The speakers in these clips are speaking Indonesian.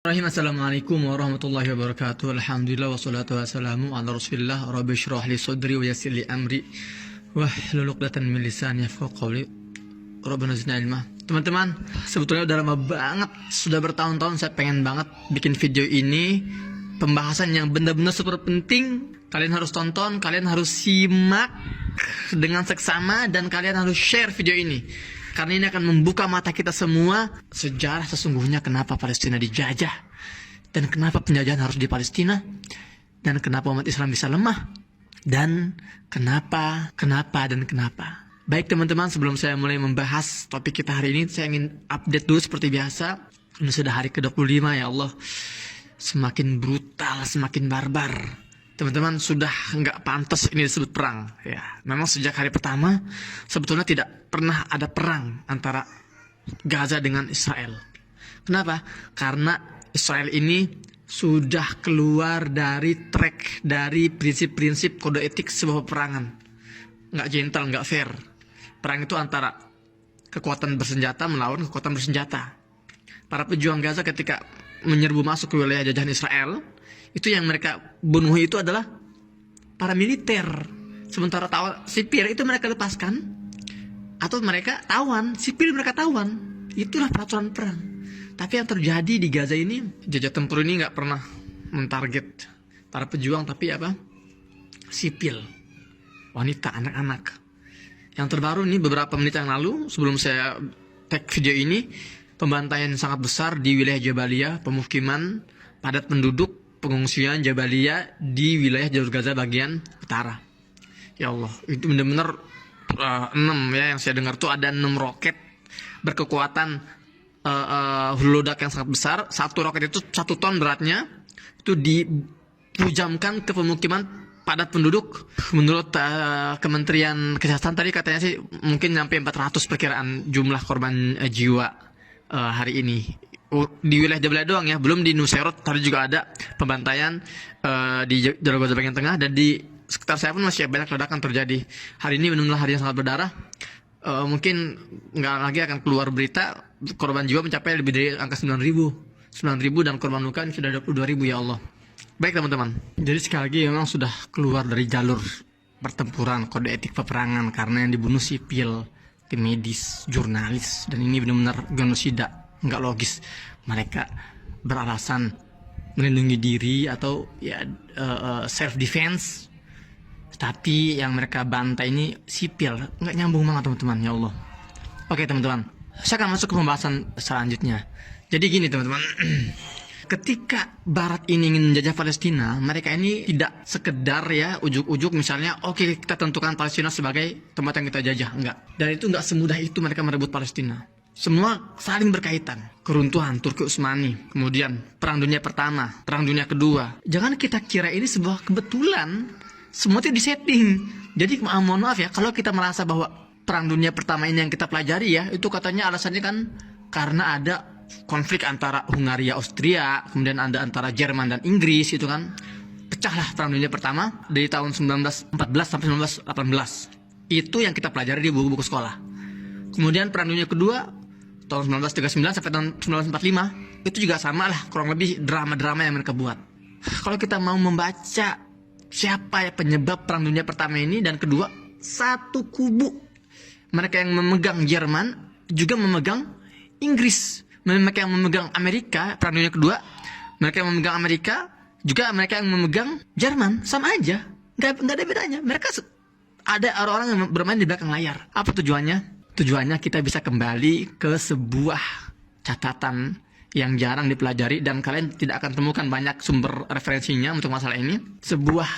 Assalamualaikum warahmatullahi wabarakatuh. Alhamdulillah wassalatu wassalamu ala Rasulillah. Rabbi shrah li sadri wa yassir li amri wahlul 'uqdatam min lisani yafqahu qawli. Rabbana zidna ilma. Teman-teman, sebetulnya udah lama banget, sudah bertahun-tahun saya pengen banget bikin video ini, pembahasan yang benar-benar super penting. Kalian harus tonton, kalian harus simak dengan seksama, dan kalian harus share video ini. Karena ini akan membuka mata kita semua sejarah sesungguhnya kenapa Palestina dijajah, dan kenapa penjajahan harus di Palestina, dan kenapa umat Islam bisa lemah, dan kenapa. Baik teman-teman, sebelum saya mulai membahas topik kita hari ini, saya ingin update dulu seperti biasa. Ini sudah hari ke-25, ya Allah. Semakin brutal, semakin barbar. Teman-teman, sudah nggak pantas ini disebut perang. Ya, memang sejak hari pertama sebetulnya tidak pernah ada perang antara Gaza dengan Israel. Kenapa? Karena Israel ini sudah keluar dari track, dari prinsip-prinsip kode etik sebuah peperangan. Nggak gentle, nggak fair. Perang itu antara kekuatan bersenjata melawan kekuatan bersenjata. Para pejuang Gaza ketika menyerbu masuk ke wilayah jajahan Israel, itu yang mereka bunuh itu adalah para militer. Sementara sipil itu mereka lepaskan, atau mereka tawan, sipil mereka tawan. Itulah peraturan perang. Tapi yang terjadi di Gaza ini, jajah tempur ini nggak pernah mentarget para pejuang, tapi apa? Sipil, wanita, anak-anak. Yang terbaru ini beberapa menit yang lalu, sebelum saya tag video ini, pembantaian sangat besar di wilayah Jabalia, pemukiman padat penduduk, pengungsian Jabalia di wilayah jalur Gaza bagian utara. Ya Allah, itu benar-benar 6 ya, yang saya dengar tuh ada 6 roket berkekuatan huludak yang sangat besar. Satu roket itu 1 ton beratnya, itu dipujamkan ke pemukiman padat penduduk. Menurut Kementerian Kesehatan tadi katanya sih mungkin sampai 400 perkiraan jumlah korban jiwa hari ini. Di wilayah Jabalia doang ya, belum di Nusairat. Tadi juga ada pembantaian di jalur Gaza bagian tengah, dan di sekitar saya pun masih banyak ledakan terjadi. Hari ini benar-benar hari yang sangat berdarah. Mungkin nggak lagi akan keluar berita korban jiwa mencapai lebih dari angka 9.000 dan korban luka ini sudah 22.000, ya Allah. Baik teman-teman, jadi sekali lagi memang sudah keluar dari jalur pertempuran kode etik peperangan, karena yang dibunuh sipil, tim medis, jurnalis, dan ini benar-benar genosida. Nggak logis. Mereka beralasan melindungi diri atau ya self defense, tapi yang mereka bantai ini sipil. Nggak nyambung banget teman-teman, ya Allah. Oke teman-teman, saya akan masuk ke pembahasan selanjutnya. Jadi gini teman-teman, ketika Barat ini ingin menjajah Palestina, mereka ini tidak sekedar ya ujuk-ujuk misalnya oke, kita tentukan Palestina sebagai tempat yang kita jajah. Enggak. Dan itu enggak semudah itu mereka merebut Palestina. Semua saling berkaitan. Keruntuhan Turki Utsmani, kemudian Perang Dunia Pertama, Perang Dunia Kedua. Jangan kita kira ini sebuah kebetulan. Semua itu disetting. Jadi mohon maaf ya, kalau kita merasa bahwa Perang Dunia Pertama ini yang kita pelajari ya, itu katanya alasannya kan karena ada konflik antara Hungaria, Austria, kemudian ada antara Jerman dan Inggris, itu kan. Pecahlah Perang Dunia Pertama dari tahun 1914 sampai 1918. Itu yang kita pelajari di buku-buku sekolah. Kemudian Perang Dunia Kedua tahun 1939 sampai tahun 1945, itu juga sama lah, kurang lebih drama-drama yang mereka buat. Kalau kita mau membaca siapa ya penyebab Perang Dunia Pertama ini dan Kedua, satu kubu. Mereka yang memegang Jerman juga memegang Inggris. Mereka yang memegang Amerika, Perang Dunia Kedua, mereka yang memegang Amerika, juga mereka yang memegang Jerman. Sama aja, nggak ada bedanya. Mereka ada orang-orang yang bermain di belakang layar. Apa tujuannya? Tujuannya kita bisa kembali ke sebuah catatan yang jarang dipelajari, dan kalian tidak akan temukan banyak sumber referensinya untuk masalah ini. Sebuah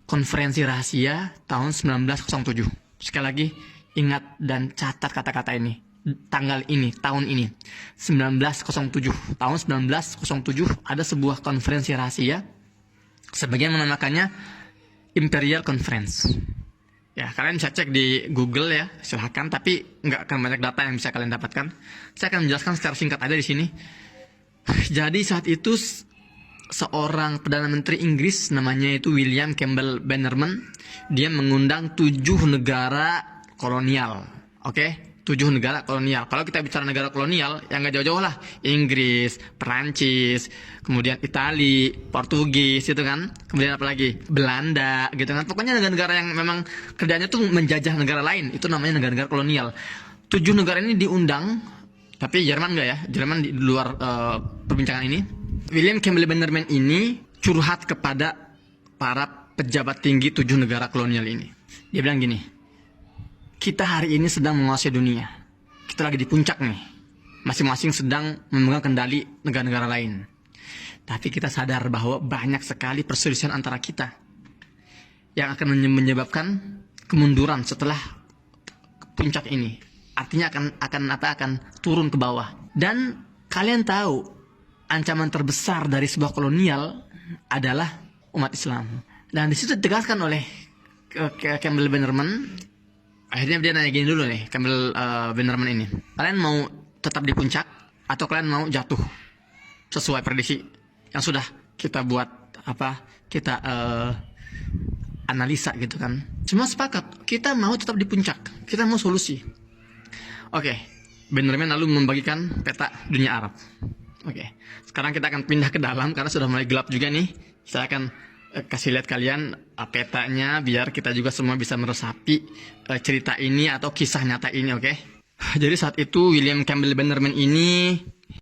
konferensi rahasia tahun 1907. Sekali lagi, ingat dan catat kata-kata ini. Tanggal ini, tahun ini, 1907. Tahun 1907 ada sebuah konferensi rahasia. Sebagian menamakannya Imperial Conference. Ya, kalian bisa cek di Google ya, silahkan. Tapi nggak akan banyak data yang bisa kalian dapatkan. Saya akan menjelaskan secara singkat aja di sini. Jadi saat itu seorang Perdana Menteri Inggris, namanya itu William Campbell Bannerman, dia mengundang 7 negara kolonial. Oke? 7 negara kolonial. Kalau kita bicara negara kolonial, yang nggak jauh-jauh lah, Inggris, Perancis, kemudian Itali, Portugis, itu kan. Kemudian apa lagi? Belanda, gitu kan. Pokoknya negara-negara yang memang kerjanya tuh menjajah negara lain, itu namanya negara-negara kolonial. 7 negara ini diundang, tapi Jerman nggak ya? Jerman di luar perbincangan ini. William Campbell Bannerman ini curhat kepada para pejabat tinggi 7 negara kolonial ini. Dia bilang gini, kita hari ini sedang menguasai dunia. Kita lagi di puncak nih. Masing-masing sedang memegang kendali negara-negara lain. Tapi kita sadar bahwa banyak sekali perselisihan antara kita yang akan menyebabkan kemunduran setelah puncak ini. Artinya akan turun ke bawah. Dan kalian tahu, ancaman terbesar dari sebuah kolonial adalah umat Islam. Dan di situ ditegaskan oleh Campbell Bannerman. Akhirnya dia nanya gini dulu nih, Campbell Bannerman ini. Kalian mau tetap di puncak atau kalian mau jatuh sesuai prediksi yang sudah kita buat kita analisa gitu kan. Semua sepakat, kita mau tetap di puncak, kita mau solusi. Oke, Bannerman lalu membagikan peta dunia Arab. Oke, sekarang kita akan pindah ke dalam karena sudah mulai gelap juga nih. Saya akan kasih lihat kalian petanya biar kita juga semua bisa meresapi cerita ini atau kisah nyata ini, oke? Jadi saat itu William Campbell Bannerman ini